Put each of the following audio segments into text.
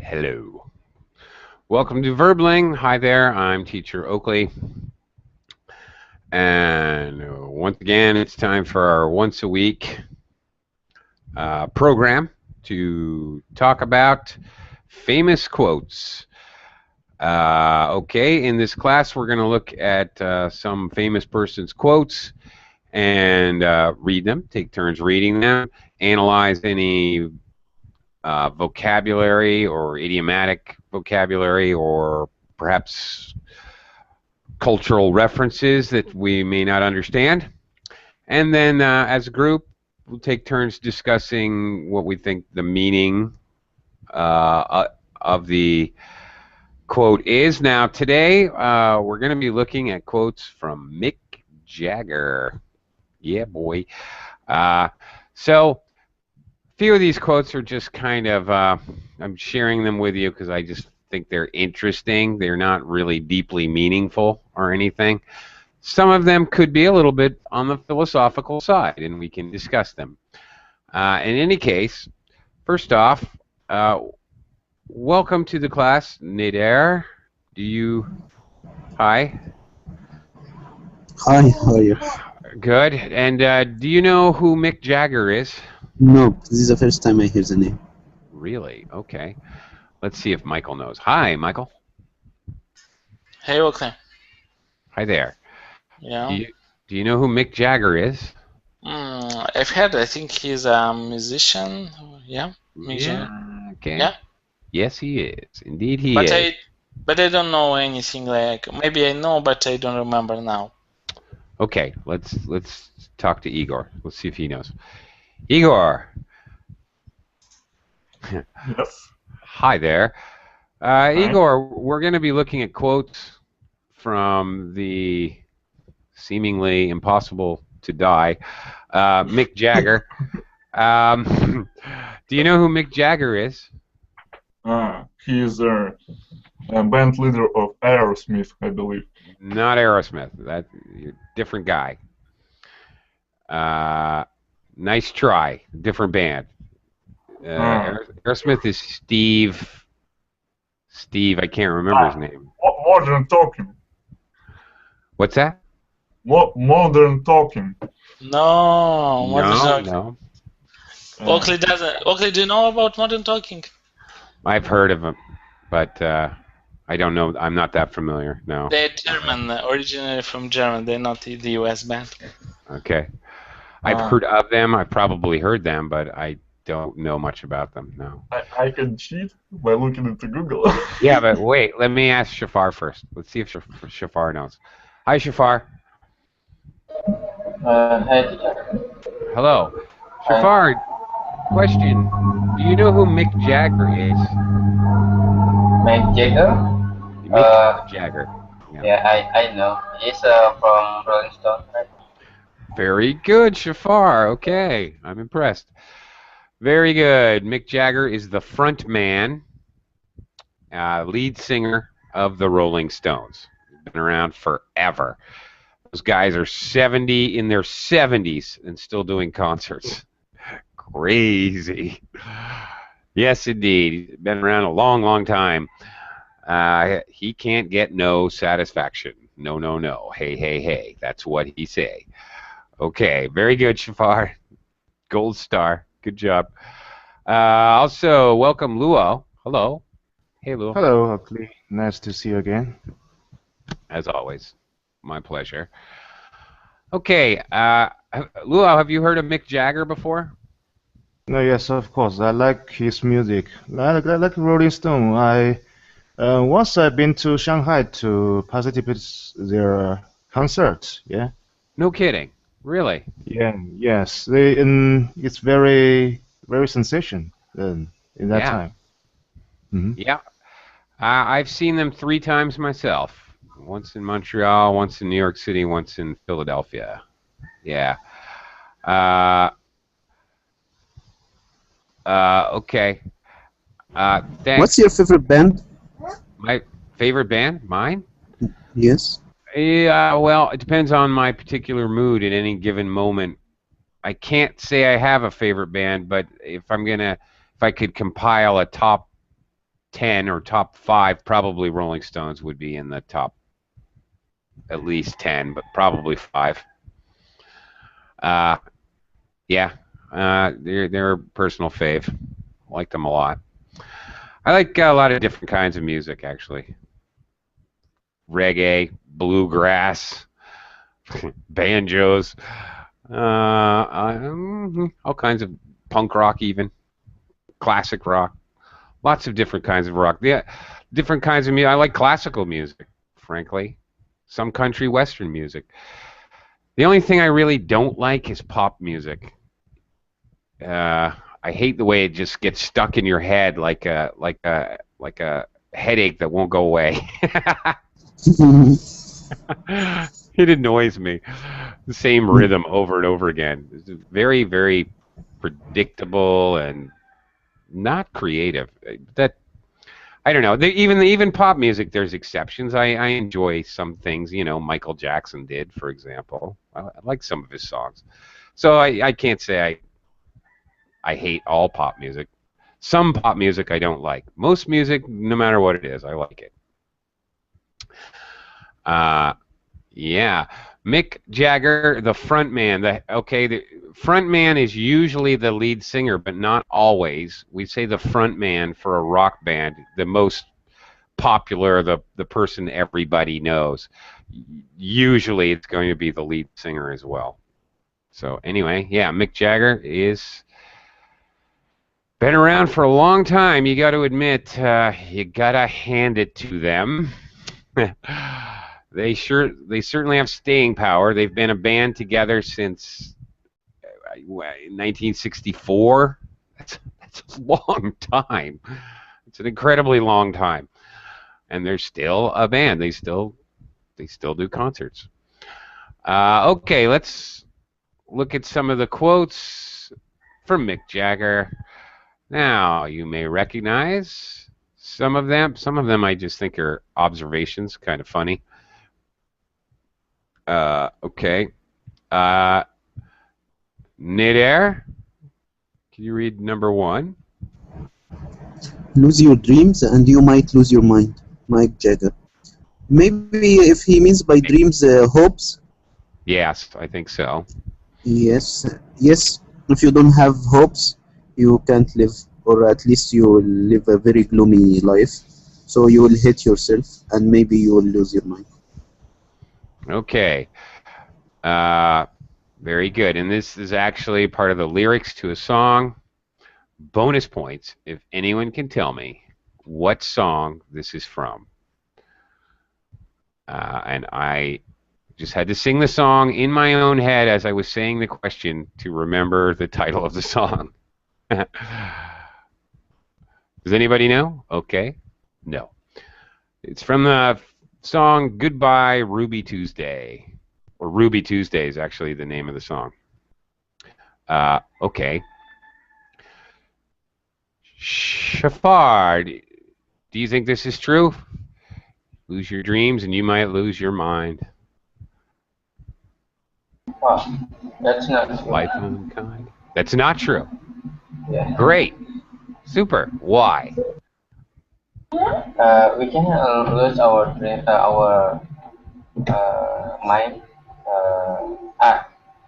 Hello. Welcome to Verbling. Hi there, I'm Teacher Oakley. And once again, it's time for our once a week program to talk about famous quotes. Okay, in this class, we're going to look at some famous person's quotes and read them, take turns reading them, analyze any vocabulary or idiomatic vocabulary or perhaps cultural references that we may not understand. And then as a group, we'll take turns discussing what we think the meaning of the quote is. Now, today, we're going to be looking at quotes from Mick Jagger. Yeah, boy. So, a few of these quotes are just kind of, I'm sharing them with you because I just think they're interesting. They're not really deeply meaningful or anything. Some of them could be a little bit on the philosophical side, and we can discuss them. In any case, first off, welcome to the class, Nader. Hi. Hi, how are you? Good. And do you know who Mick Jagger is? No, this is the first time I hear the name. Really? Okay. Let's see if Michael knows. Hi, Michael. Hey, okay. Hi there. Yeah. Do you know who Mick Jagger is? I've heard. I think he's a musician. Yeah. Mick Jagger. Okay. Yeah. Yes, he is. Indeed, he is. But I don't know anything. Like maybe I know, but I don't remember now. Okay. Let's talk to Igor. Let's see if he knows. Igor. Yes. Hi there. Igor, we're going to be looking at quotes from the seemingly impossible to die Mick Jagger. Do you know who Mick Jagger is? He is a band leader of Aerosmith, I believe. Not Aerosmith. That's a different guy. Nice try. Different band. Aerosmith is Steve. I can't remember his name. Modern Talking. What's that? Modern Talking. No, Modern Talking. No. Oakley doesn't. Oakley, do you know about Modern Talking? I've heard of him, but I don't know. I'm not that familiar. No. They're German, originally from Germany. They're not the US band. Okay. I've heard of them. I've probably heard them, but I don't know much about them. No. I can cheat by looking into Google. Yeah, but wait. Let me ask Shafar first. Let's see if Shafar knows. Hi, Shafar. Hi, teacher. Hello. Shafar, question. Do you know who Mick Jagger is? Mick Jagger? Mick Jagger. Yeah, I know. He's from Rolling Stone, right? Very good, Shafar. Okay, I'm impressed. Very good. Mick Jagger is the front man, lead singer of the Rolling Stones. Been around forever. Those guys are in their 70s and still doing concerts. Crazy. Yes, indeed. Been around a long, long time. He can't get no satisfaction. No, no, no. Hey, hey, hey. That's what he say. Okay, very good, Shafar. Gold star. Good job. Also, welcome, Luo. Hello. Hey, Luo. Hello, Oakley. Nice to see you again. As always. My pleasure. Okay, Luo, have you heard of Mick Jagger before? No, yes, of course. I like his music. I like Rolling Stone. Once I've been to Shanghai to participate their concert. Yeah. No kidding. Really? Yeah. Yes. It's very sensation in that time. Mm-hmm. Yeah. I've seen them 3 times myself. Once in Montreal, once in New York City, once in Philadelphia. Yeah. Okay. Thanks. What's your favorite band? My favorite band? Mine? Yes. Yeah, well, it depends on my particular mood at any given moment. I can't say I have a favorite band, but if I could compile a top 10 or top 5, probably Rolling Stones would be in the top at least 10, but probably 5. Yeah, they're a personal fave. Like them a lot. I like a lot of different kinds of music, actually. Reggae, bluegrass, banjos, all kinds of punk rock, even classic rock. Lots of different kinds of rock. Yeah, different kinds of music. I like classical music, frankly. Some country western music. The only thing I really don't like is pop music. I hate the way it just gets stuck in your head like a headache that won't go away. It annoys me. The same rhythm over and over again. It's very, very predictable and not creative. That I don't know. Even pop music, there's exceptions. I enjoy some things. Michael Jackson did, for example. I like some of his songs. So I can't say I hate all pop music. Some pop music I don't like. Most music, no matter what it is, I like it. Yeah. Mick Jagger, the front man. The front man is usually the lead singer, but not always. We say the front man for a rock band, the most popular, the person everybody knows. Usually it's going to be the lead singer as well. So anyway, yeah, Mick Jagger is been around for a long time. You got to admit, you got to hand it to them. They certainly have staying power. They've been a band together since 1964. That's a long time. It's an incredibly long time, and they're still a band. They still do concerts. Okay, let's look at some of the quotes from Mick Jagger. Now, you may recognize some of them. Some of them I just think are observations, kind of funny. Okay. Nidair, can you read number 1? Lose your dreams and you might lose your mind. Mick Jagger. Maybe if he means by dreams, hopes. Yes, I think so. Yes. If you don't have hopes, you can't live, or at least you will live a very gloomy life. So you will hate yourself, and maybe you will lose your mind. Okay. Very good. And this is actually part of the lyrics to a song. Bonus points if anyone can tell me what song this is from. And I just had to sing the song in my own head as I was saying the question to remember the title of the song. Does anybody know? Okay. No. It's from the song Goodbye Ruby Tuesday. Or Ruby Tuesday is actually the name of the song. Okay. Shafar, do you think this is true? Lose your dreams and you might lose your mind. Wow, that's not true. Life unkind. That's not true. Yeah. Great. Super. Why? We can lose our dream, our mind.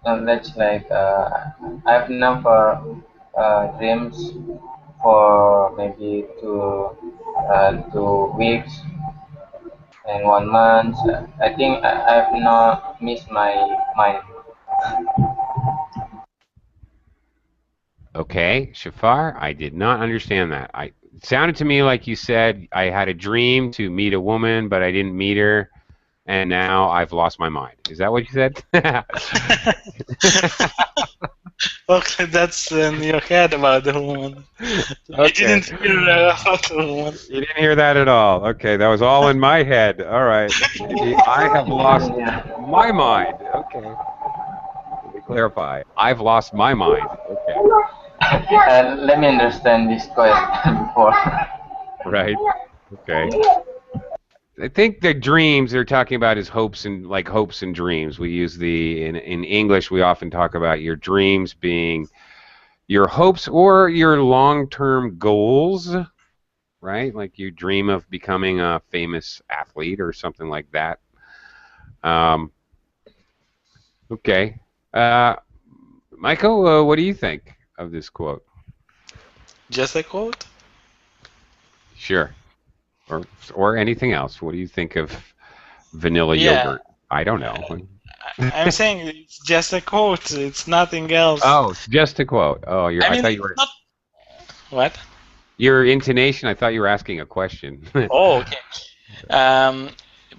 That's like I've never dreams for maybe 2 weeks and 1 month. I think I've not missed my mind. Okay, Shafar, I did not understand that. It sounded to me like you said I had a dream to meet a woman, but I didn't meet her, and now I've lost my mind. Is that what you said? Okay, that's in your head about the woman. I didn't hear about the woman. You didn't hear that at all. Okay, that was all in my head. All right. I have lost my mind. Okay. Let me clarify. I've lost my mind. Okay. Let me understand this question before. Right. Okay. I think the dreams they're talking about is hopes and dreams. We use in English we often talk about your dreams being your hopes or your long-term goals right? Like you dream of becoming a famous athlete or something like that. Um, okay. Michael, what do you think of this quote? Just a quote? Sure. Or anything else. What do you think of vanilla Yeah, yogurt? I don't know. I'm saying it's just a quote. It's nothing else. Oh, just a quote. Oh, I I mean, thought you it's were not what? your intonation. I thought you were asking a question. Oh, okay. Um,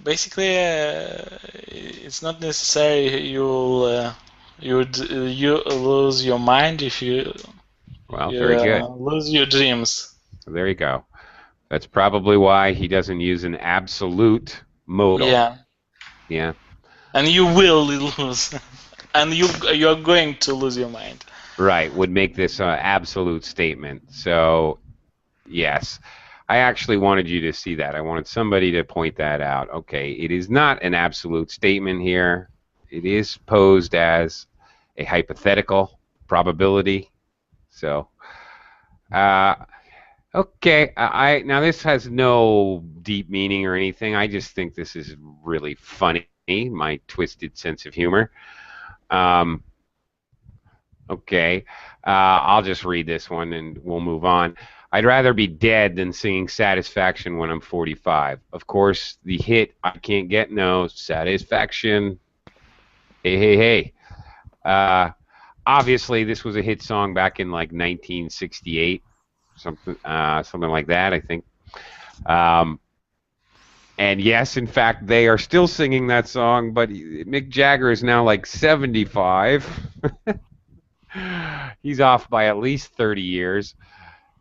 Basically, it's not necessary you lose your mind if Well, you very good. lose your dreams. There you go. That's probably why he doesn't use an absolute modal. Yeah, Yeah. and you will lose, and you're going to lose your mind. Right. Would make this an absolute statement. So, yes. I actually wanted you to see that. I wanted somebody to point that out. Okay, it is not an absolute statement here. It is posed as a hypothetical probability. So, uh, okay, I now this has no deep meaning or anything. I just think this is really funny. My twisted sense of humor. Um, okay, I'll just read this one and we'll move on. I'd rather be dead than singing Satisfaction when I'm 45. Of course, the hit I Can't Get No Satisfaction. Hey, hey, hey. Obviously, this was a hit song back in like 1968, something like that, I think. Um, and yes, in fact, they are still singing that song, but Mick Jagger is now like 75. He's off by at least 30 years.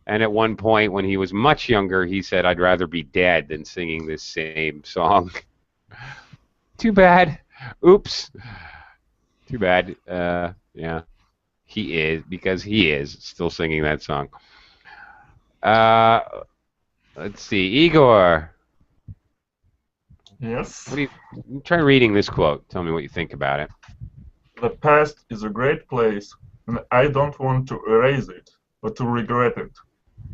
And at one point, when he was much younger, he said, I'd rather be dead than singing this same song. Too bad. Oops. Too bad. Yeah. Because he is still singing that song. Uh, let's see. Igor, Yes. try reading this quote. Tell me what you think about it. The past is a great place, and I don't want to erase it, or to regret it.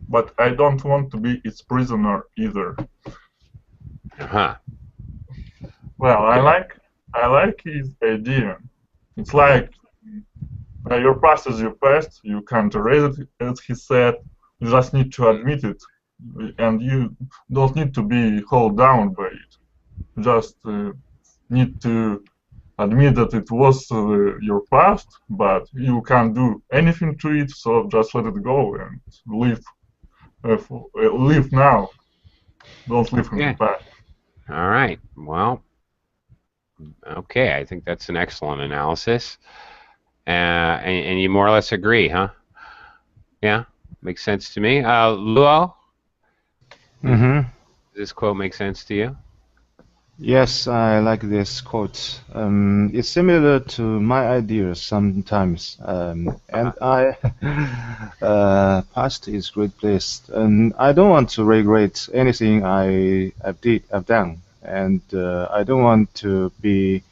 But I don't want to be its prisoner either. Huh. Well, Okay. I like his idea. It's like your past is your past. You can't erase it, as he said. You just need to admit it, and you don't need to be held down by it. You just need to admit that it was your past, but you can't do anything to it. So just let it go and live. Live now. Don't live in the Okay. past. All right. Well, okay. I think that's an excellent analysis. And you more or less agree, huh? Yeah. Makes sense to me. Luo, does Mm-hmm. this quote make sense to you? Yes, I like this quote. It's similar to my ideas sometimes, and I past is great place, and I don't want to regret anything I've done, and I don't want to be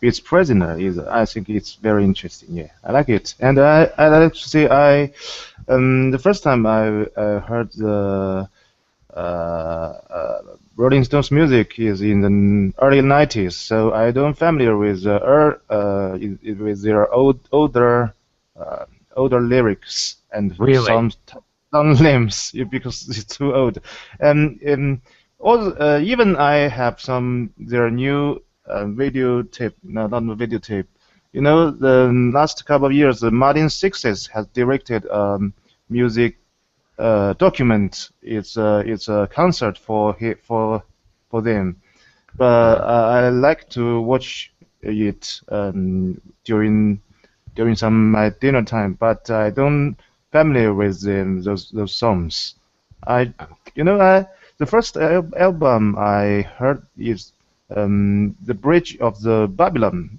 its prisoner. Is I think it's very interesting. Yeah, I like it, and I like to say the first time I heard the Rolling Stones music is in the early 90s, so I don't familiar with with their uh, older lyrics and Really? some names because it's too old. And also, even I have some their new video tape, no, not video tape. You know, the last couple of years, Martin Sixes has directed music document. It's a concert for them. But Uh-huh. I like to watch it during some my dinner time. But I don't familiar with those songs. I you know I the first album I heard is the Bridge of the Babylon.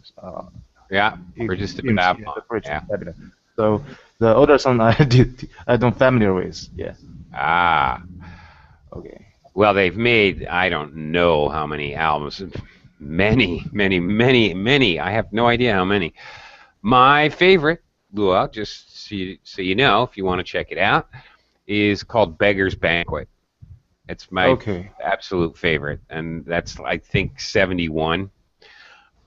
Yeah. It Bridges to seems yeah, the Babylon. Bridge of Yeah. Babylon. So the other song I don't familiar with. Yeah. Ah. Okay. Well, they've made I don't know how many albums. Many, many, many, many. I have no idea how many. My favorite, Luau, just so you know, if you want to check it out, is called Beggar's Banquet. It's my Okay. absolute favorite, and that's I think 71.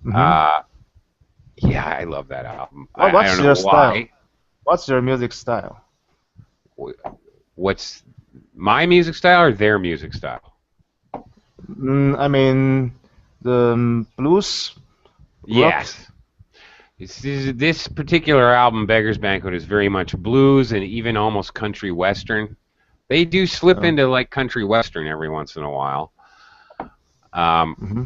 Mm-hmm. Yeah, I love that album. I What's don't know your style? why. What's your music style? What's my music style or their music style? I mean, the blues, rock. Yes. This particular album, Beggar's Banquet, is very much blues and even almost country western. They do slip Uh, into like country western every once in a while. mm-hmm.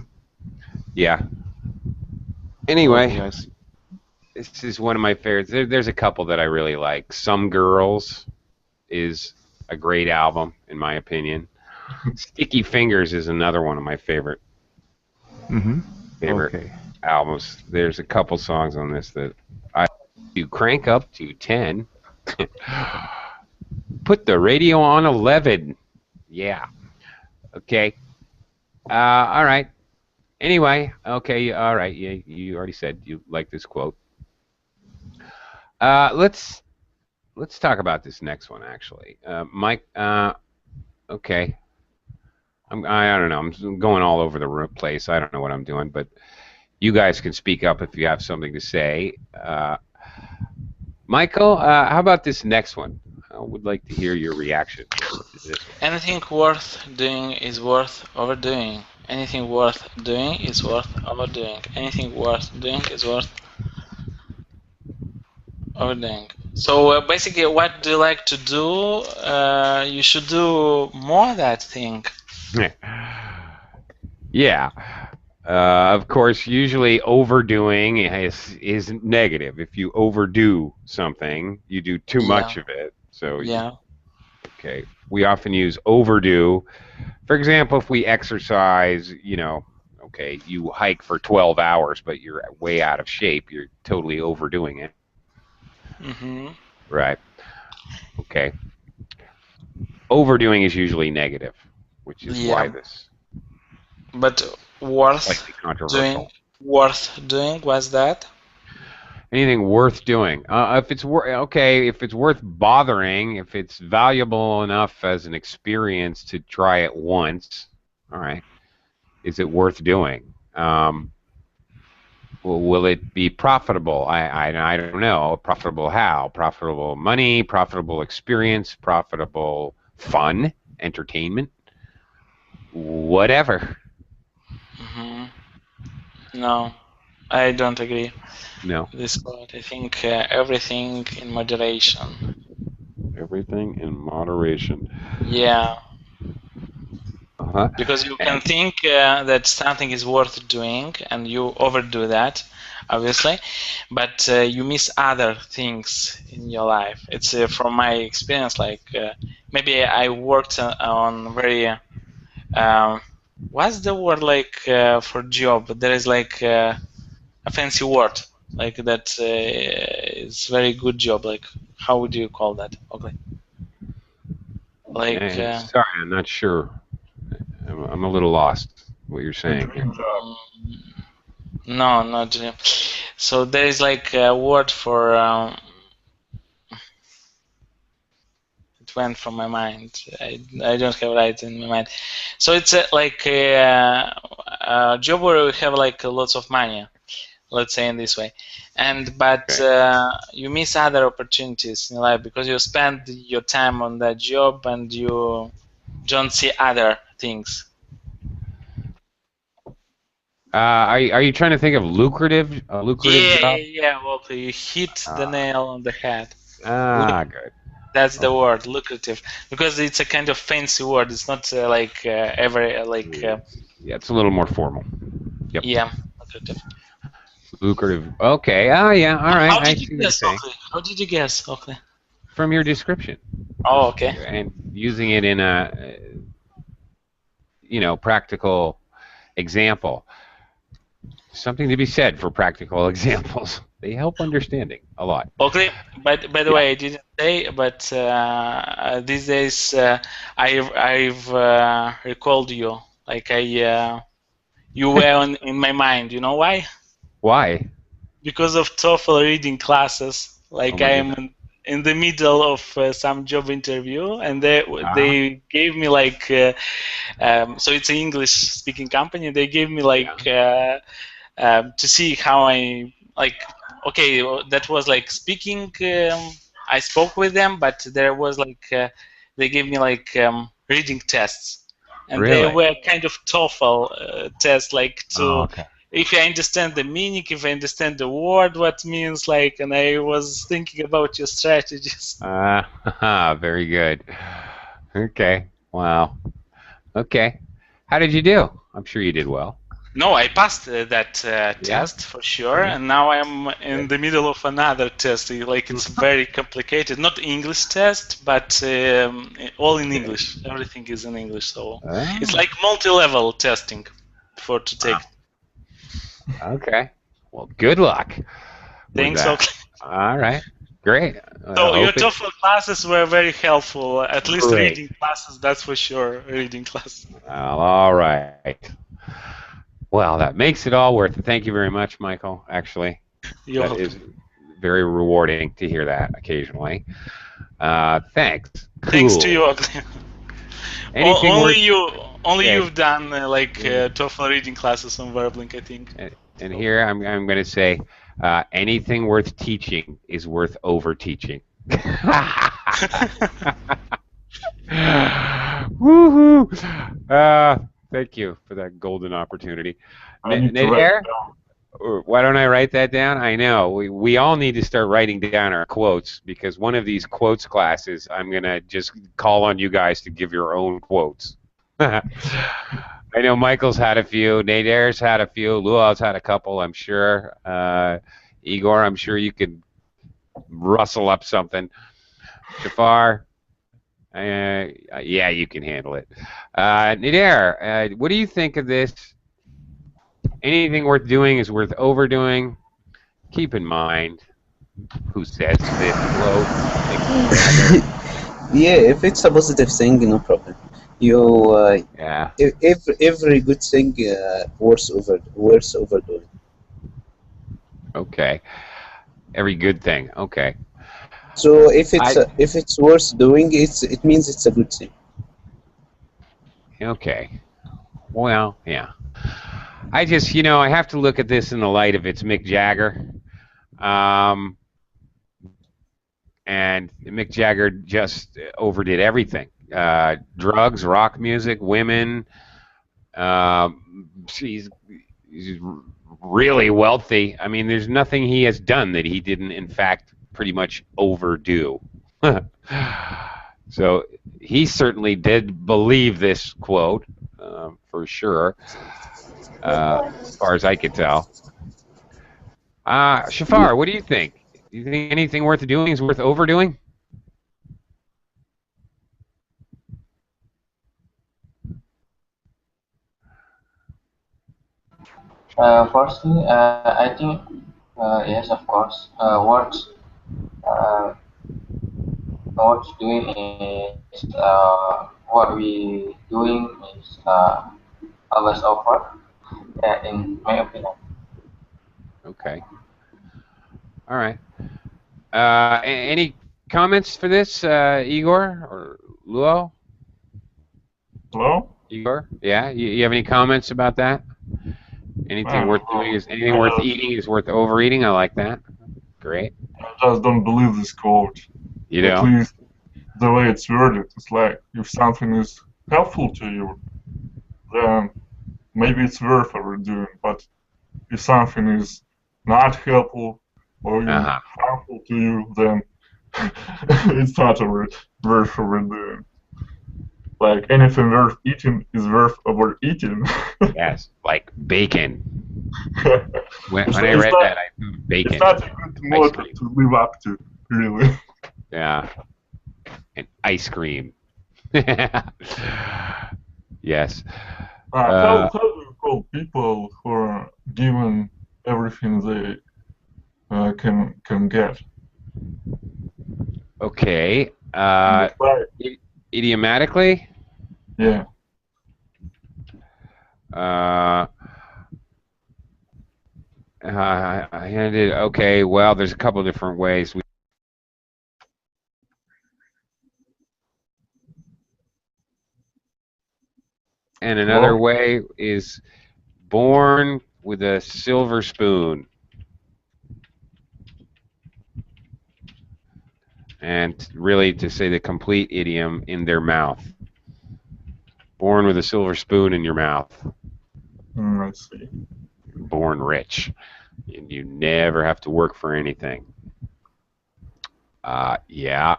Yeah. Okay, Anyway, I see. this is one of my favorites. There's a couple that I really like. Some Girls is a great album, in my opinion. Sticky Fingers is another one of my favorite Mm-hmm. favorite Okay. albums. There's a couple songs on this that I do crank up to 10. Put the radio on 11. Yeah. Okay. All right. Anyway, okay. All right. Yeah, you already said you like this quote. Let's talk about this next one actually. Mike. Okay. I don't know. I'm going all over the place. I don't know what I'm doing, but you guys can speak up if you have something to say. Michael, how about this next one? I would like to hear your reaction to this one. Anything worth doing is worth overdoing. Anything worth doing is worth overdoing. Anything worth doing is worth overdoing. So basically, what do you like to do? You should do more of that thing. Yeah. Of course, usually overdoing is negative. If you overdo something, you do too much of it. So, Yeah. okay. We often use overdo. For example, if we exercise, okay, you hike for 12 hours, but you're way out of shape, you're totally overdoing it. Mm-hmm. Right. Okay. Overdoing is usually negative, which is why this But is worth slightly controversial. doing. Worth doing was that? Anything worth doing? If it's if it's worth bothering, if it's valuable enough as an experience to try it once, all right. Is it worth doing? Will it be profitable? I don't know. Profitable how? Profitable money, profitable experience, profitable fun, entertainment, whatever. Mm-hmm. No, I don't agree. No. This quote. I think everything in moderation. Everything in moderation. Yeah. Uh-huh. Because you can think that something is worth doing and you overdo that, obviously, but you miss other things in your life. It's from my experience, like maybe I worked on very, what's the word like for job? There is like a fancy word, like that is very good job. Like, how would you call that? Okay. Like, Sorry, I'm not sure. I'm a little lost what you're saying here. no, not. So there is like a word for. It went from my mind. I don't have right in my mind. So it's like a job where we have like lots of money. Let's say in this way, but you miss other opportunities in life because you spend your time on that job and you don't see other things. Are you trying to think of lucrative job? Yeah. Well, you hit the nail on the head. Good. That's the word, lucrative, because it's a kind of fancy word. It's not like every like. Yeah, it's a little more formal. Yep. Yeah, lucrative. Lucrative. Okay. Yeah. All right. How I did you see what you're guess, saying. Oakley? How did you guess, Oakley? From your description. Oh, okay. And using it in a, practical example. Something to be said for practical examples. They help understanding a lot. Okay, by the way, I didn't say, but these days I've recalled you. Like you were in my mind. You know why? Why? Because of TOEFL reading classes. Like Oh my I'm goodness. in the middle of some job interview, and they gave me like so it's an English speaking company. They gave me like to see how I like. Okay, that was like speaking. I spoke with them, but there was like they gave me like reading tests, and they Really? were kind of TOEFL tests, like Oh, to okay. if I understand the meaning, if I understand the word, what means like, and I was thinking about your strategies. Very good. Okay. Wow. Okay. How did you do? I'm sure you did well. No, I passed that Yeah. test for sure, Yeah. and now I'm in the middle of another test. Like it's very complicated, not English test, but all in English. Everything is in English, so it's Oh, like multi-level testing for to take. okay. Well, good luck with Thanks, that. okay. All right. Great. I So your hope it. TOEFL classes were very helpful. At least Great. reading classes, that's for sure. Reading classes. Well, all right. Well, that makes it all worth it. Thank you very much, Michael. Actually, You're that welcome. is very rewarding to hear that occasionally. Thanks. Thanks to Cool. you. Anything worth? Only Yeah. you've done like TOEFL reading classes on Verblink, I think. And So. here I'm going to say, anything worth teaching is worth over teaching. Woohoo! Thank you for that golden opportunity. I need to write Nader, it down. why don't I write that down? I know we all need to start writing down our quotes, because one of these quotes classes, I'm going to just call on you guys to give your own quotes. I know Michael's had a few, Nader's had a few, Lual's had a couple, I'm sure. Igor, I'm sure you could rustle up something. Jafar, yeah, you can handle it. Nader, what do you think of this? Anything worth doing is worth overdoing. Keep in mind who says this quote. Yeah, if it's a positive thing, no problem. You Yeah. every good thing worth overdoing. Okay. Every good thing. Okay. So I if it's worth doing, it means it's a good thing. okay. Well, yeah. I just, I have to look at this in the light of it's Mick Jagger. And Mick Jagger just overdid everything. Drugs, rock music, women. He's really wealthy. I mean, there's nothing he has done that he didn't, in fact, pretty much overdo. So he certainly did believe this quote, for sure, as far as I could tell. Shafar, what do you think? Do you think anything worth doing is worth overdoing? Firstly, I think yes, of course. What's doing is what we doing is always over. Yeah, in my opinion. Okay. All right. Any comments for this, Igor or Luo? Hello? Igor? Yeah, you have any comments about that? Anything Man, worth doing well, is anything worth eating is worth overeating. I like that. Great. I just don't believe this quote. You At know? least the way it's worded. It's like if something is helpful to you, then maybe it's worth overdoing. But if something is not helpful or even Uh-huh. harmful to you, then it's not worth overdoing. Like anything worth eating is worth overeating. Yes, like bacon. When it's, I it's read not, that, I thought bacon, it's not a good ice motto cream. to live up to, really. Yeah, and ice cream. Yes. How do you call people who are given everything they can get? Okay. It's like, Idiomatically. yeah. Uh, I handed. Okay. Well, there's a couple different ways. And another Well, way is born with a silver spoon. And really to say the complete idiom, in their mouth. Born with a silver spoon in your mouth. I see. Born rich. And you never have to work for anything. Yeah.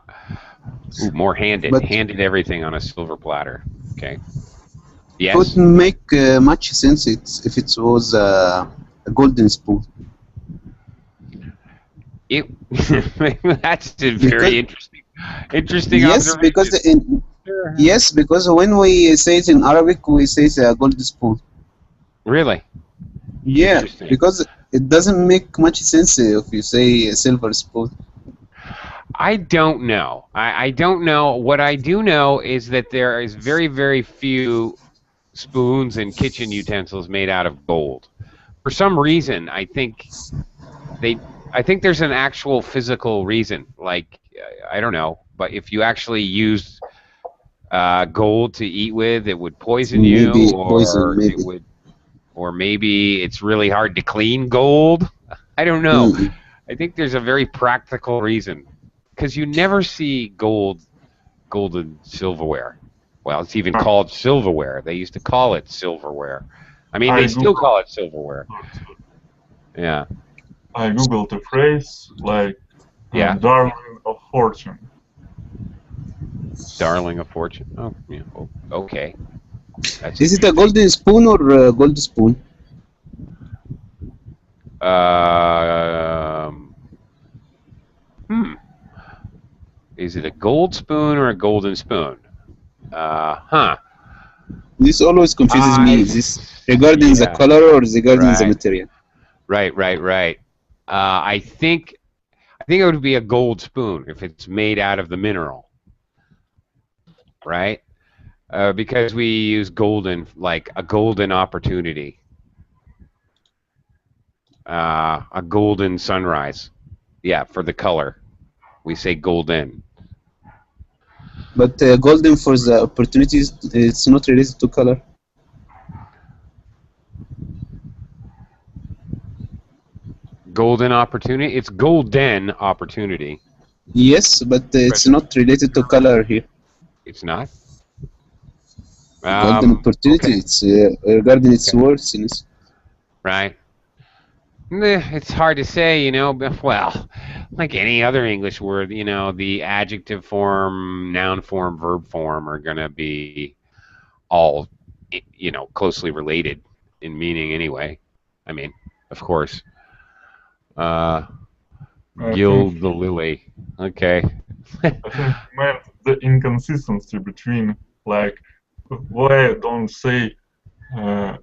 Ooh, more handed. But Handed everything on a silver platter. Okay. it Yes? would make much sense if it was a golden spoon. It, that's a Because very interesting yes, because observation. Sure. yes, because when we say it in Arabic, we say it's a golden spoon. Really? Yeah, Interesting. because it doesn't make much sense if you say a silver spoon. I don't know. I don't know. What I do know is that there is very, very few spoons and kitchen utensils made out of gold. For some reason, I think there's an actual physical reason. Like, I don't know, but if you actually used gold to eat with, it would poison you, Maybe poison, maybe. or maybe it's really hard to clean gold. I don't know. Mm-mm. I think there's a very practical reason, because you never see golden silverware. Well, it's even called silverware. They used to call it silverware. I mean, they still call it silverware. Yeah. I googled the phrase like Yeah. darling of fortune. Darling of fortune. Oh, yeah. Oh, okay. That's Is it a golden spoon or a gold spoon? Is it a gold spoon or a golden spoon? This always confuses me. Is this regarding the color or regarding the material? Right. I think it would be a gold spoon if it's made out of the mineral, right? Because we use golden, like a golden opportunity, a golden sunrise. Yeah, for the color, we say golden. But golden for the opportunities, it's not related to color. Golden opportunity. It's golden opportunity. Yes, but it's not related to color here. It's not. Golden opportunity. Okay. It's regarding its worthiness. Right. It's hard to say, you know. But, well, like any other English word, you know, the adjective form, noun form, verb form are going to be all, you know, closely related in meaning anyway. I mean, of course. Gild the lily. Okay. I think it meant the inconsistency between, like, why don't say a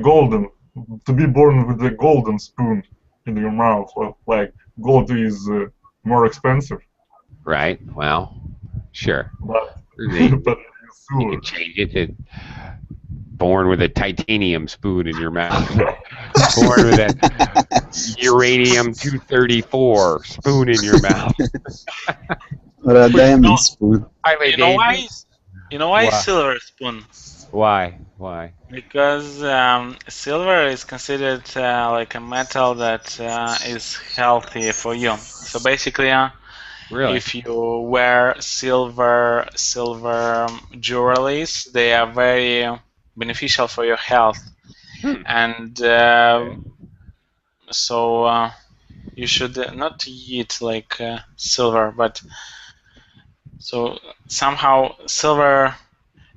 golden, to be born with a golden spoon in your mouth. Well, like, gold is more expensive. Right. Well, sure. But, You but silver. can change it to born with a titanium spoon in your mouth. Born with a uranium-234 spoon in your mouth. Or a diamond spoon. You know why Why? silver spoon? Why? Because silver is considered like a metal that is healthy for you. So basically, Really? if you wear silver jewelries, they are very beneficial for your health. And so you should not eat like silver, but so somehow silver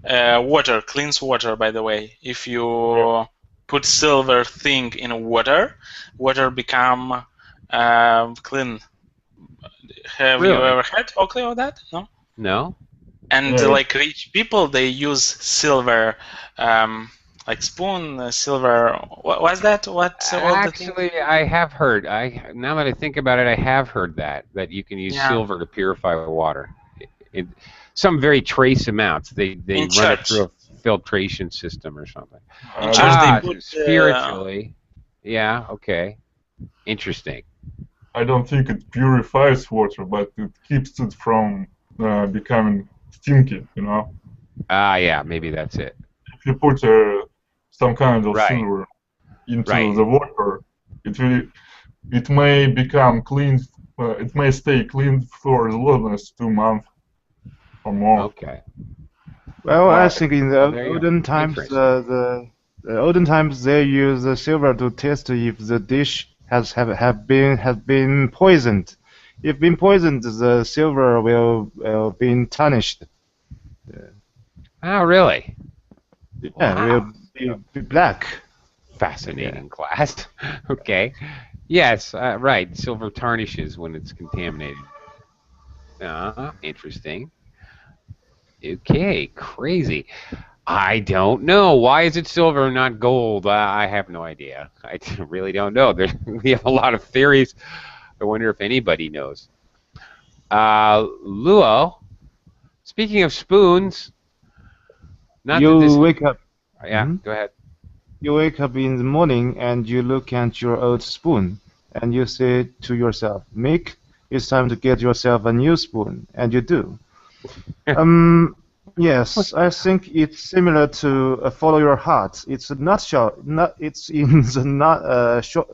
water cleans water. By the way, if you put silver thing in water become clean. Have you ever heard talking about that? No. No. And like rich people, they use silver. Like spoon, silver. What was that? Actually, I have heard. Now that I think about it, I have heard that you can use silver to purify water. Some very trace amounts. They run it through a filtration system or something. In church, they put, spiritually. Yeah. Okay. Interesting. I don't think it purifies water, but it keeps it from becoming stinky. You know. Yeah. Maybe that's it. he put some kind of Right. silver into Right. the water, it may become clean. It may stay clean for as long as 2 months or more. Okay. Well, I Well, think in the well, there you go. olden times, Interesting. the olden times they use the silver to test if the dish have been poisoned. If been poisoned, the silver will be tarnished. Oh, really? Yeah, Wow. will be black. Fascinating class. Okay. Yes, right. Silver tarnishes when it's contaminated. Interesting. Okay, crazy. I don't know. Why is it silver and not gold? I have no idea. I really don't know. We have a lot of theories. I wonder if anybody knows. Luo, speaking of spoons, not that You this. wake up. Yeah, Mhm. go ahead. You wake up in the morning and you look at your old spoon and you say to yourself, Mick, it's time to get yourself a new spoon, and you do. Um, yes, I think it's similar to follow your heart. It's a nutshell. It's in the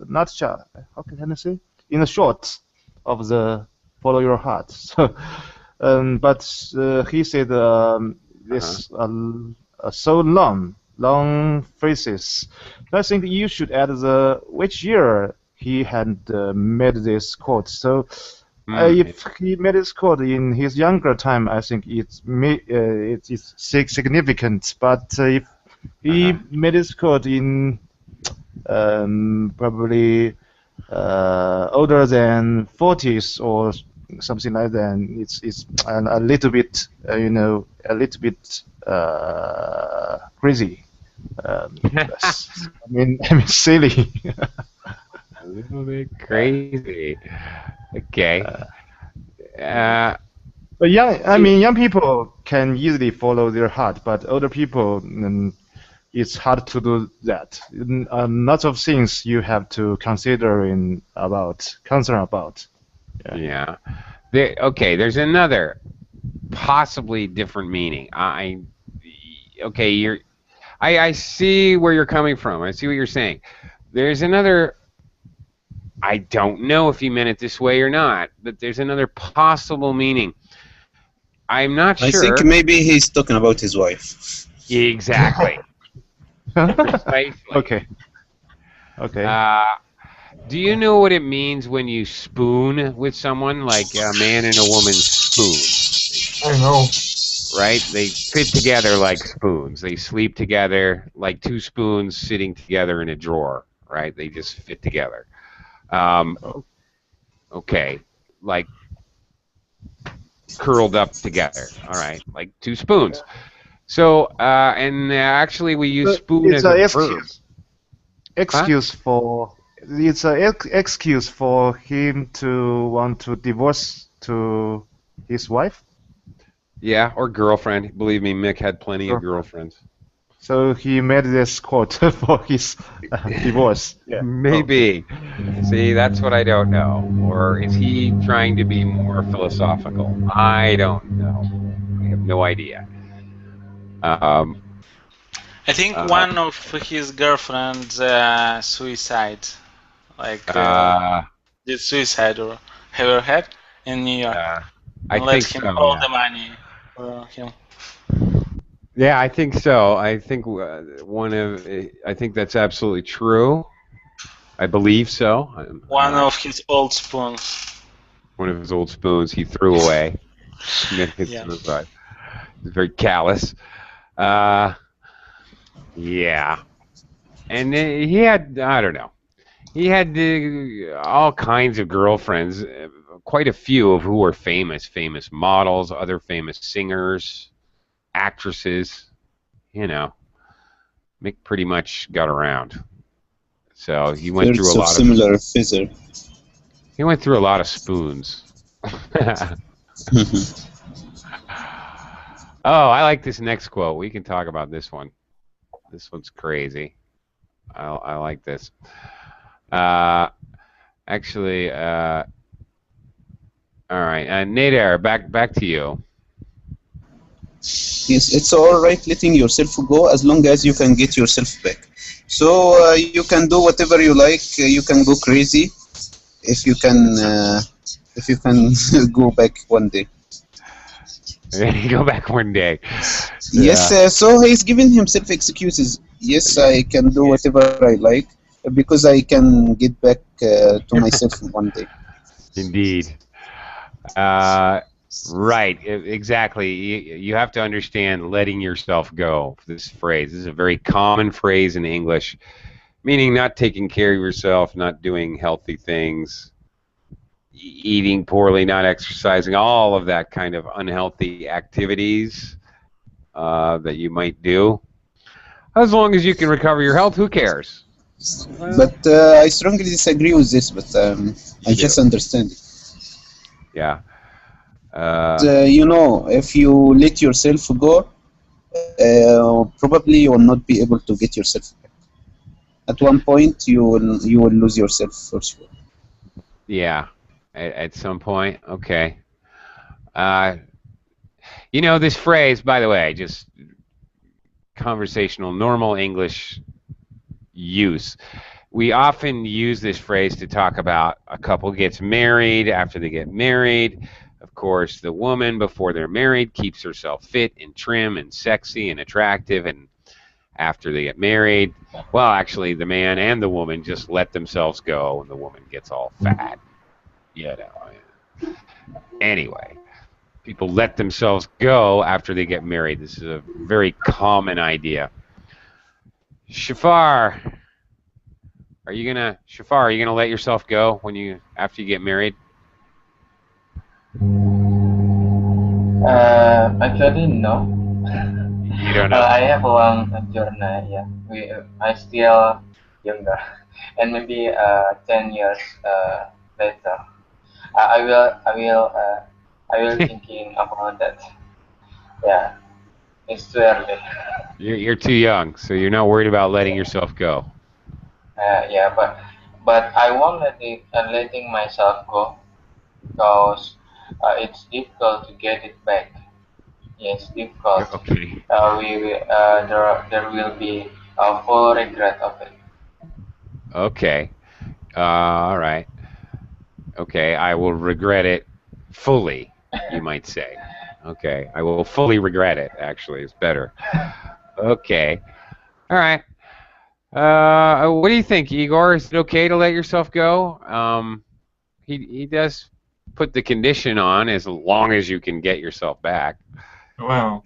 nutshell. How can I say? In the short of the follow your heart. So, but he said Uh-huh. this so long phrases. I think you should add the which year he had made this quote. So if he made his quote in his younger time, I think it is significant. But if he Uh-huh. made his quote in probably older than 40s or something like that, it's a little bit, a little bit crazy. I mean, silly. A little bit crazy. Okay. Uh, But I see, mean, young people can easily follow their heart, but older people, it's hard to do that. Lots of things you have to consider concern about. yeah. Okay, there's another possibly different meaning. Okay, I see where you're coming from. I see what you're saying. There's another. I don't know if he meant it this way or not, but there's another possible meaning. I'm not I think sure. maybe he's talking about his wife. Exactly. Precisely. Okay. Okay. Uh, do you know what it means when you spoon with someone, like a man and a woman spoon? I know. Right? They fit together like spoons. They sleep together like two spoons sitting together in a drawer. Right? They just fit together. Um, okay, like curled up together. All right, like two spoons. So, and actually, we use spoon It's as a an verb. Huh? it's an excuse for him to want to divorce to his wife. Yeah, or girlfriend. Believe me, Mick had plenty of Girlfriend. girlfriends. So he made this quote for his divorce. Yeah. Maybe. See, that's what I don't know. Or is he trying to be more philosophical? I don't know. I have no idea. Um, I think uh, one of his girlfriends suicide, like uh, did suicide or have her head in New York, I and let think him so. all Yeah. the money for him. Yeah, I think so. I think I think that's absolutely true. I believe so. One of his old spoons. One of his old spoons he threw away, committed Yeah. suicide. He's very callous. Yeah, and he had, I don't know, he had all kinds of girlfriends, quite a few of who were famous models, other famous singers, actresses. You know, Mick pretty much got around. So he went through Birds a of lot of similar feather. he went through a lot of spoons. Oh, I like this next quote. We can talk about this one. This one's crazy. I like this. Actually, all right. Nader, back to you. Yes, it's all right letting yourself go as long as you can get yourself back. So you can do whatever you like. You can go crazy if you can. If you can go back one day. Go back one day. Yes, so he's giving himself excuses. Yes, I can do whatever I like because I can get back to myself one day. Indeed. Right, exactly. You have to understand letting yourself go. This phrase. This is a very common phrase in English, meaning not taking care of yourself, not doing healthy things, eating poorly, not exercising, all of that kind of unhealthy activities that you might do. As long as you can recover your health, who cares? But I strongly disagree with this, but I just understand it. Yeah. You know, if you let yourself go, probably you will not be able to get yourself back. At one point, you will lose yourself for sure. Yeah. At some point. Okay. Uh, you know, this phrase, by the way, just conversational, normal English use. We often use this phrase to talk about a couple gets married. After they get married, of course, the woman before they're married keeps herself fit and trim and sexy and attractive. And after they get married, well, actually, the man and the woman just let themselves go, and the woman gets all fat. You know. Anyway, people let themselves go after they get married. This is a very common idea. Shafar, are you gonna let yourself go after you get married? Actually, no. You don't know. I have a long journey. Yeah, I still younger, and maybe 10 years later, I will, I will thinking about that. Yeah, it's too early. You're too young, so you're not worried about letting yourself go. Yeah, but I won't letting myself go because it's difficult to get it back. Yes, difficult. Okay. There will be a full regret of it. Okay. All right. Okay. I will regret it fully, you might say. Okay. I will fully regret it, actually, is better. Okay. All right. What do you think, Igor? Is it okay to let yourself go? He does put the condition on as long as you can get yourself back. Well,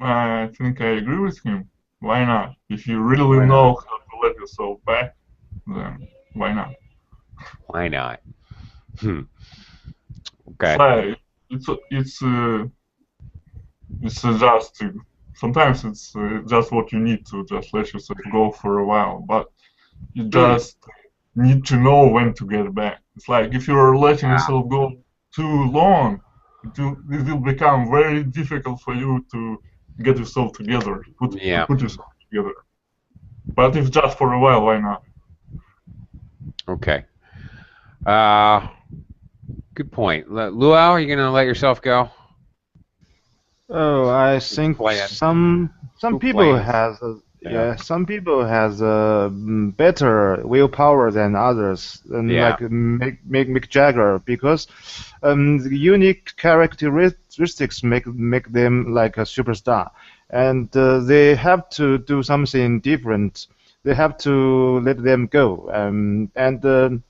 I think I agree with him. Why not? If you really Why not? know how to let yourself back, then why not? Why not? Hmm. It's Okay. like it's just sometimes it's just what you need to just let yourself go for a while, but you Hmm. just need to know when to get back. It's like if you're letting Yeah. yourself go too long, it will become very difficult for you to get yourself together, to Yeah. put yourself together. But if just for a while, why not? Okay. Uh, good point. Luau, are you gonna let yourself go? Oh, I Who's think playing? some Who people plays? has Yeah. some people has better willpower than others, Yeah. like Mick Jagger, because the unique characteristics make them like a superstar, and they have to do something different. They have to let them go, and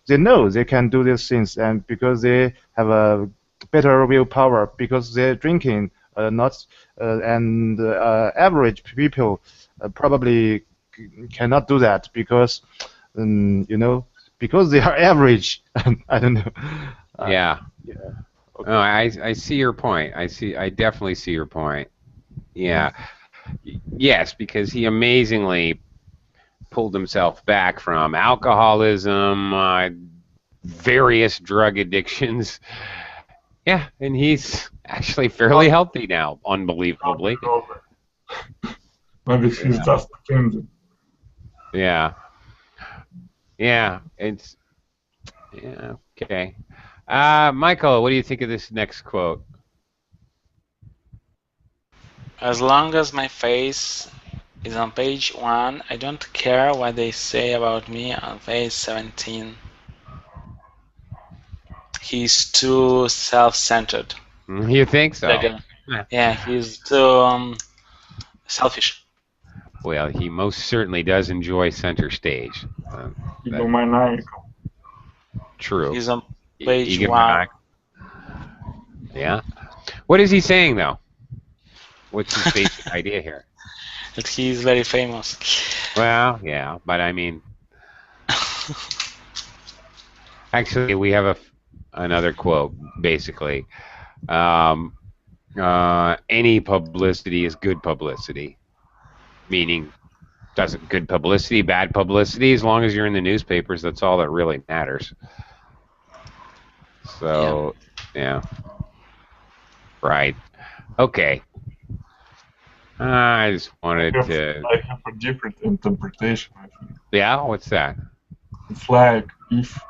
they know they can do these things, and because they have a better willpower, because they're drinking not and average people probably cannot do that because you know because they are average. I don't know. Uh, Yeah. yeah. Oh, Okay. I see your point. I definitely see your point. Yeah. Yes, because he amazingly pulled himself back from alcoholism, various drug addictions. Yeah, and he's actually fairly Not healthy now, unbelievably. over. Maybe he's Yeah. just pretending. Yeah. Yeah. It's yeah, okay. Michael, what do you think of this next quote? As long as my face is on page 1, I don't care what they say about me on page 17. He's too self-centered. You think so? Jagger. Yeah, he's too selfish. Well, he most certainly does enjoy center stage. Egomaniacal. True. He's on page 1. Egomaniac. Yeah. What is he saying though? What's his basic idea here? That he's very famous. Well, yeah, but I mean, actually, we have another quote. Basically, any publicity is good publicity, meaning doesn't good publicity, bad publicity. As long as you're in the newspapers, that's all that really matters. So, yeah. Right. Okay. I just wanted to. I have a different interpretation, I think. Yeah, what's that? It's like if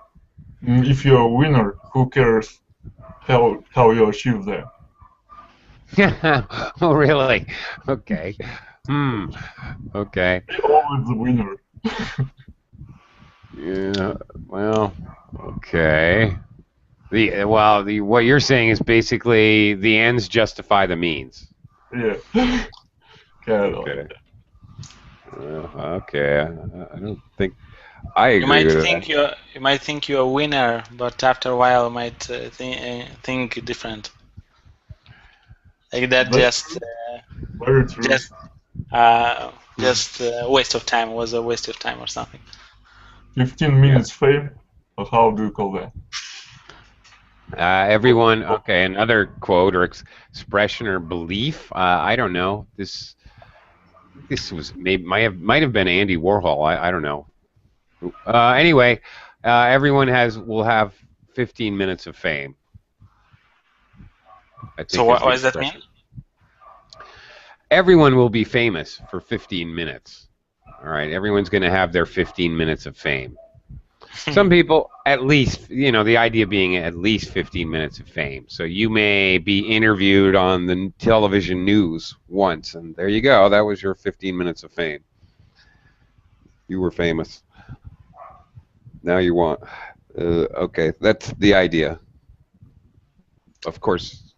you're a winner, who cares how you achieve that? Oh, really? Okay. Okay. You're always the winner. Yeah. Well. Okay. What you're saying is basically the ends justify the means. Yeah. Okay. Okay. I don't think I agree You might with think that. you might think you're a winner, but after a while you might think different. Like that That's very true. just waste of time, was a waste of time or something. 15 minutes fame, or how do you call that? Everyone. Okay. Another quote or expression or belief. I don't know. This was might have been Andy Warhol. I don't know. Anyway, everyone will have 15 minutes of fame. I think So what does that mean? Everyone will be famous for 15 minutes. All right, everyone's going to have their 15 minutes of fame. Some people, at least, the idea being at least 15 minutes of fame. So you may be interviewed on the television news once, and there you go. That was your 15 minutes of fame. You were famous. Now you want. Okay, that's the idea. Of course,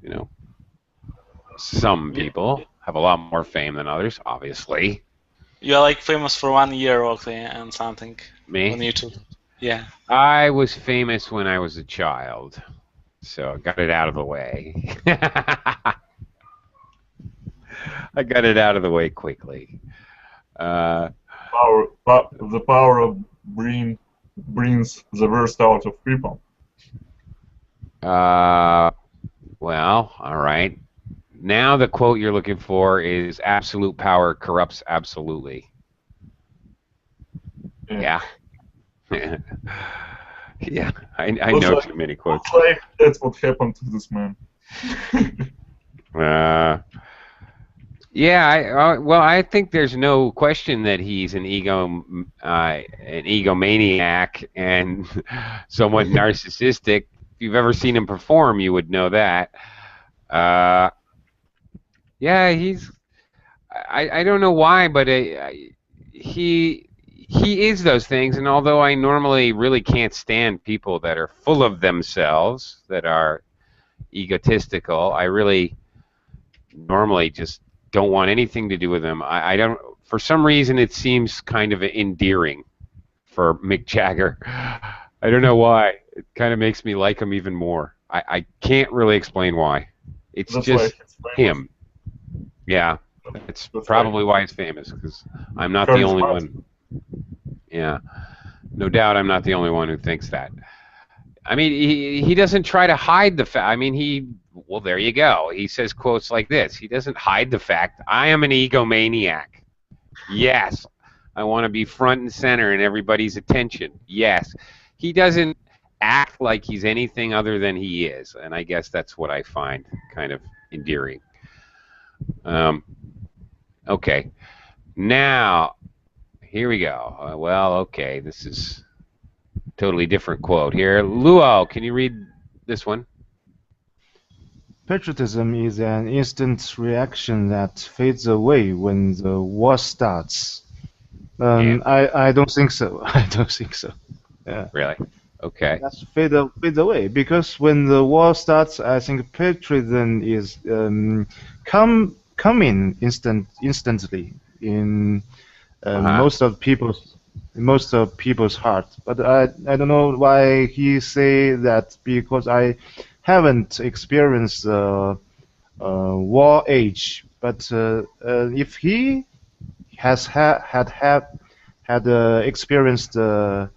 some people have a lot more fame than others, obviously. You're like famous for 1 year, okay, and something Me? on YouTube. Yeah. I was famous when I was a child, so I got it out of the way. I got it out of the way quickly. The power of brings the worst out of people. Well, all right. Now the quote you're looking for is absolute power corrupts absolutely. Yeah. Yeah, I know too many quotes. Looks like that's what happened to this man. Yeah, I think there's no question that he's an egomaniac and somewhat narcissistic. If you've ever seen him perform, you would know that. Yeah, I don't know why, but he is those things. And although I normally really can't stand people that are full of themselves, that are egotistical, I really normally just don't want anything to do with them. I don't. For some reason, it seems kind of endearing for Mick Jagger. I don't know why. It kind of makes me like him even more. I can't really explain why. It's That's just why him. Yeah, it's probably why he's famous, because I'm not the only one. Yeah, no doubt I'm not the only one who thinks that. I mean, he doesn't try to hide the fact. I mean, well, there you go. He says quotes like this. He doesn't hide the fact. I am an egomaniac. Yes. I want to be front and center in everybody's attention. Yes. He doesn't act like he's anything other than he is, and I guess that's what I find kind of endearing. Okay. Now, here we go. Okay, this is a totally different quote here. Luo, can you read this one? patriotism is an instant reaction that fades away when the war starts. Yeah. I don't think so. I don't think so. Yeah. Really? Okay. That's fade away because when the war starts, I think patriotism is coming instantly in Uh-huh. most of people's heart. But I don't know why he say that because I haven't experienced war age. But if he has had experienced war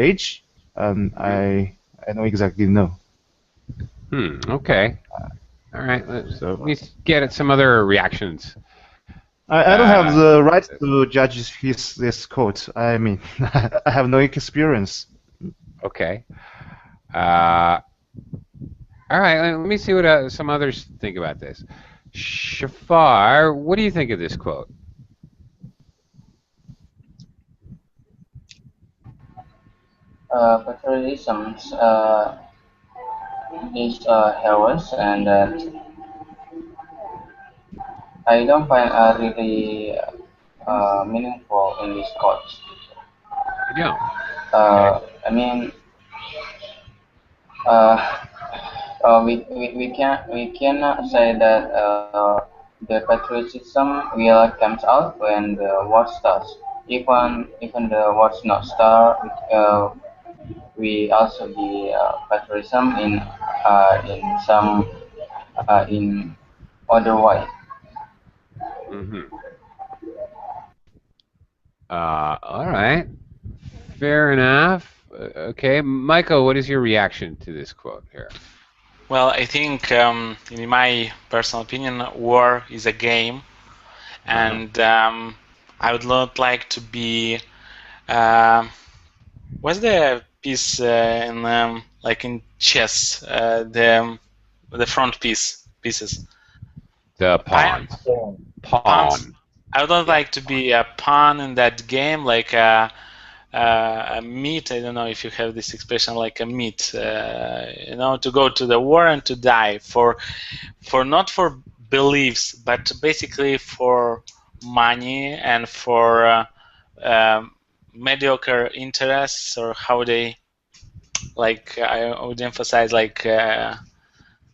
age, Mhm. I don't exactly know. Okay. All right. Let So me get at some other reactions. I don't have Uh, the right to judge this quote. I mean, I have no experience. okay. Uh, all right. Let me see what some others think about this. Shafar, what do you think of this quote? Patriotism is heroes, and I don't find really meaningful in this quote. You don't. Okay. I mean, uh, we cannot say that the patriotism will comes out when the war starts. Even the war's not start, we also the patriotism in some in other way. Mm-hmm. All right. Fair enough. Okay. Michael, what is your reaction to this quote here? Well, I think, in my personal opinion, war is a game, Uh-huh. and I would not like to be. Um what's the piece in like in chess? The front pieces. The Pawn. pawns. Oh, Pawns. Pawn. I would not Yeah. like to be a pawn in that game, like a meat. I don't know if you have this expression, like a meat. To go to the war and to die for not for beliefs, but basically for money and for mediocre interests, or how they, like, I would emphasize, like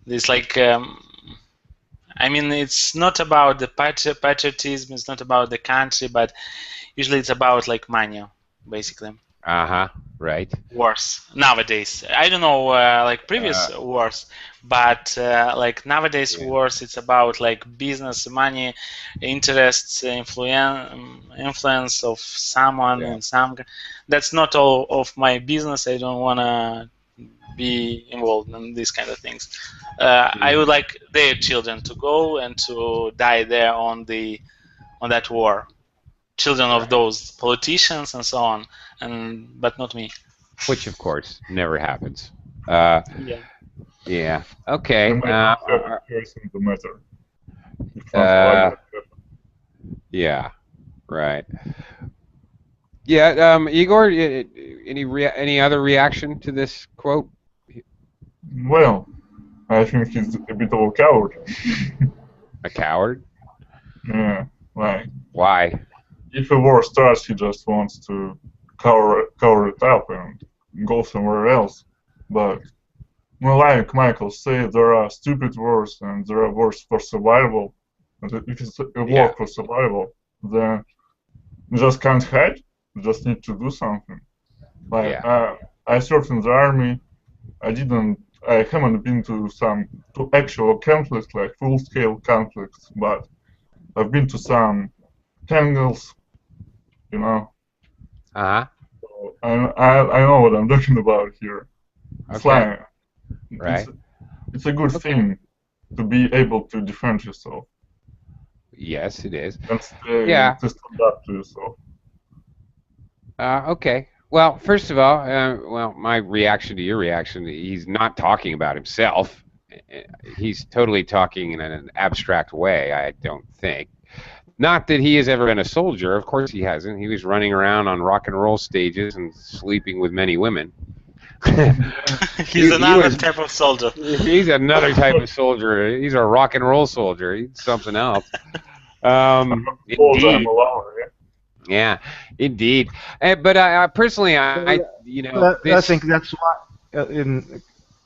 this, like, I mean, it's not about the patriotism, it's not about the country, but usually it's about like money, basically. Uh-huh. Right. Wars nowadays. I don't know, like previous Uh, wars, but like nowadays yeah. wars, it's about like business, money, interests, influence of someone Yeah. in some. That's not all of my business. I don't wanna be involved in these kind of things. I would Mhm. like their children to go and to die there on that war. Children of Right. those politicians and so on, but not me. Which, of course, never happens. Uh, Yeah. yeah. they Okay. might not have a choice in the matter if something like Uh, that happens. yeah. Right. Yeah. Igor, any other reaction to this quote? Well, I think he's a bit of a coward. A coward? Yeah, like Why? if a war starts, he just wants to cover it up and go somewhere else. But well, like Michael said, there are stupid wars and there are wars for survival. And if it's a war Yeah. for survival, then you just can't hide. You just need to do something. Like Yeah. I served in the army. I haven't been to actual conflicts, like full scale conflicts, but I've been to some tangles, you know. Uh-huh. So I know what I'm talking about here. It's Okay. like it's Right. it's a good Okay. thing to be able to defend yourself Yes, it is. and stay Yeah. to stand up to yourself. Okay. Well, first of all, my reaction to your reaction, he's not talking about himself. He's totally talking in an abstract way, I don't think. Not that he has ever been a soldier. Of course he hasn't. He was running around on rock and roll stages and sleeping with many women. He's he another was, type of soldier. he's another type of soldier. He's a rock and roll soldier. He's something else. Soldier, I'm Indeed. a lover, yeah. Yeah, indeed. But personally, I this. think that's why.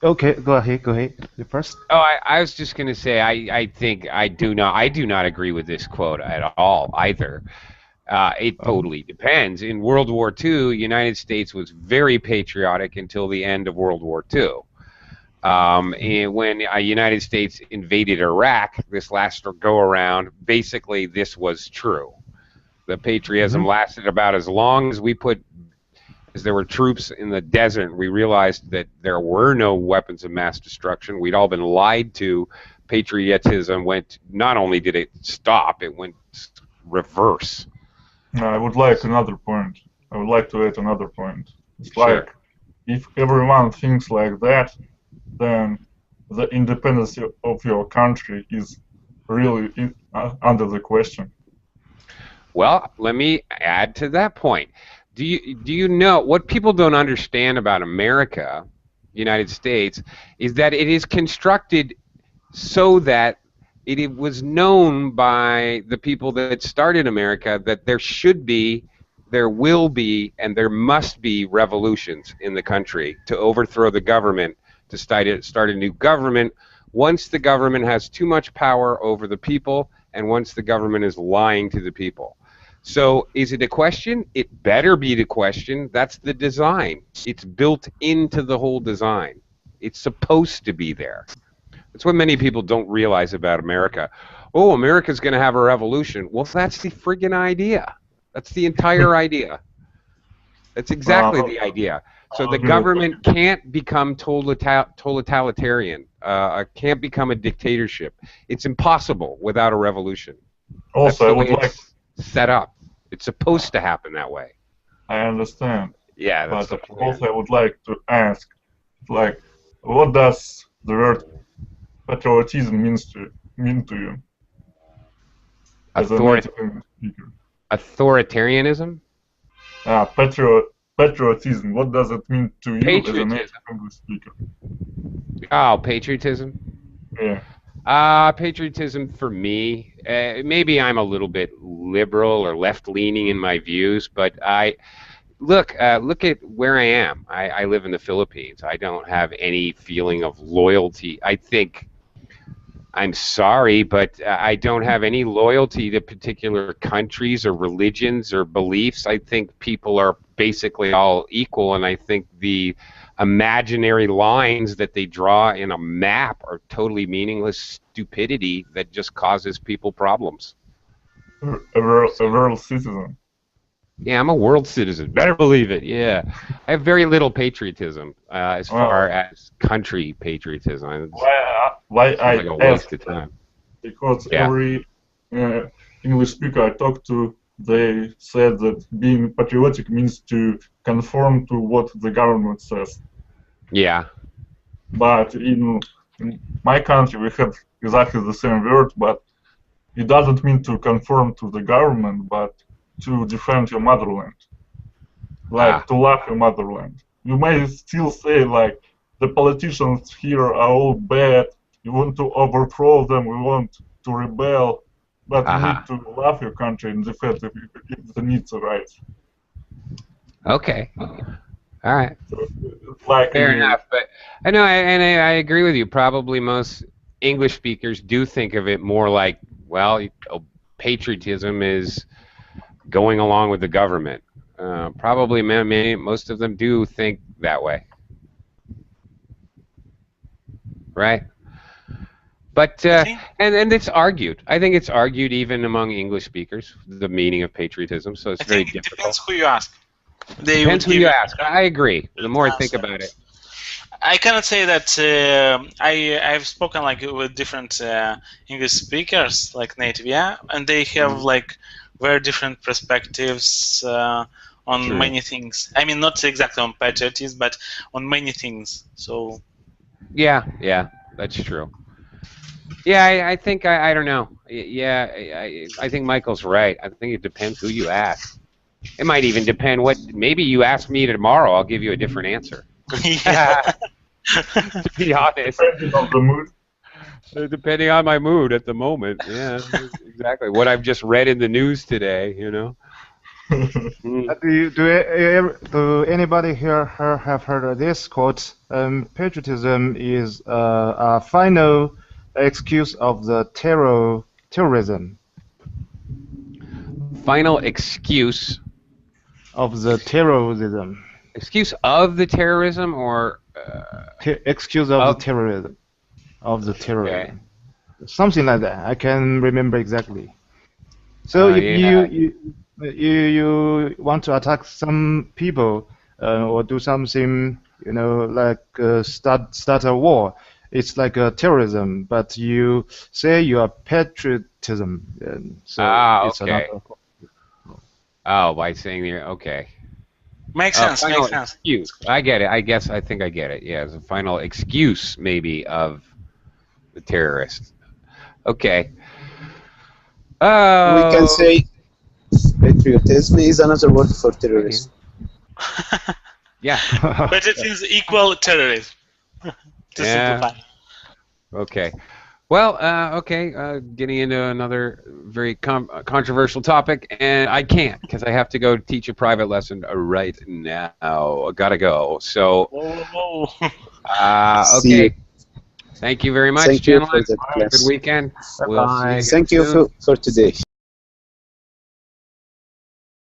Okay, go ahead. Go ahead. You first. Oh, I was just going to say, I think I do not agree with this quote at all either. It totally depends. In World War II, United States was very patriotic until the end of World War II. And when United States invaded Iraq, this last go around, basically this was true. The patriotism lasted about as long as as there were troops in the desert. We realized that there were no weapons of mass destruction. We'd all been lied to. Patriotism not only did it stop, it went reverse. I would like another point. I would like to add another point. It's Sure. like, if everyone thinks like that, then the independence of your country is really under the question. Well, let me add to that point. Do you know what people don't understand about America, United States, is that it is constructed so that it was known by the people that started America that there will be, and there must be revolutions in the country to overthrow the government, to start a new government. Once the government has too much power over the people, and once the government is lying to the people. So is it a question? It better be the question. That's the design. It's built into the whole design. It's supposed to be there. That's what many people don't realize about America. Oh, America's going to have a revolution. Well, that's the friggin' idea. That's the entire idea. That's exactly the idea. So the government can't become totalitarian. Can't become a dictatorship. It's impossible without a revolution. Also, I would like set up. It's supposed to happen that way. I understand. Yeah, that's but the plan. also I would like to ask, like, what does the word patriotism mean to you as a native English speaker? Authoritarianism? Patriotism. What does it mean to you as a native English speaker? Oh, patriotism? Yeah. Patriotism for me, maybe I'm a little bit liberal or left-leaning in my views, but look at where I am. I live in the Philippines. I don't have any feeling of loyalty. I'm sorry, but I don't have any loyalty to particular countries or religions or beliefs. I think people are basically all equal, and I think the imaginary lines that they draw in a map are totally meaningless stupidity that just causes people problems. A world citizen. Yeah, I'm a world citizen. Better believe it. Yeah, I have very little patriotism as far as country patriotism. Why I like a waste of time. Because every English speaker I talked to, they said that being patriotic means to conform to what the government says. Yeah. But in my country, we have exactly the same word, but it doesn't mean to conform to the government, but to defend your motherland. Like, to love your motherland. You may still say, like, the politicians here are all bad, you want to overthrow them, we want to rebel, but you need to love your country and defend if the needs arise. Okay. All right. Like fair enough, but I know, and I agree with you. Probably most English speakers do think of it more like, well, patriotism is going along with the government. Probably most of them do think that way, right? But and it's argued. I think it's argued even among English speakers, the meaning of patriotism. So it's very difficult. It depends who you ask. Depends who you ask. I agree. The more I think about it, I cannot say that I've spoken like with different English speakers, like native, and they have like very different perspectives on many things. I mean, not exactly on patriotism, but on many things. So. Yeah, that's true. Yeah, I think I don't know. Yeah, I think Michael's right. I think it depends who you ask. It might even depend maybe you ask me tomorrow, I'll give you a different answer. Yeah. To be honest, Depending on the mood. depending on my mood at the moment. Yeah, exactly. What I've just read in the news today, you know. Mm. Do anybody here have heard of this quote? Patriotism is a final excuse of the terrorism. Final excuse. Of the terrorism. Excuse of the terrorism, or Excuse of the terrorism. Of the terrorism. Something like that. I can remember exactly. So if yeah. you want to attack some people or do something, you know, like start a war, it's like a terrorism. But you say you are patriotism, so it's okay. another. Oh, by saying the okay. Makes sense. Final Makes sense. excuse. I get it. I think I get it. Yeah, it's a final excuse maybe of the terrorists. Okay. We can say patriotism is another word for terrorism. Yeah. But it is equal terrorism. To simplify. Okay. Well, okay. Getting into another very controversial topic, and I can't because I have to go teach a private lesson right now. I gotta go. So, Whoa. okay. Thank you very much, Thank you gentlemen. for that class. Good weekend. We'll see you again Thank you soon. for today.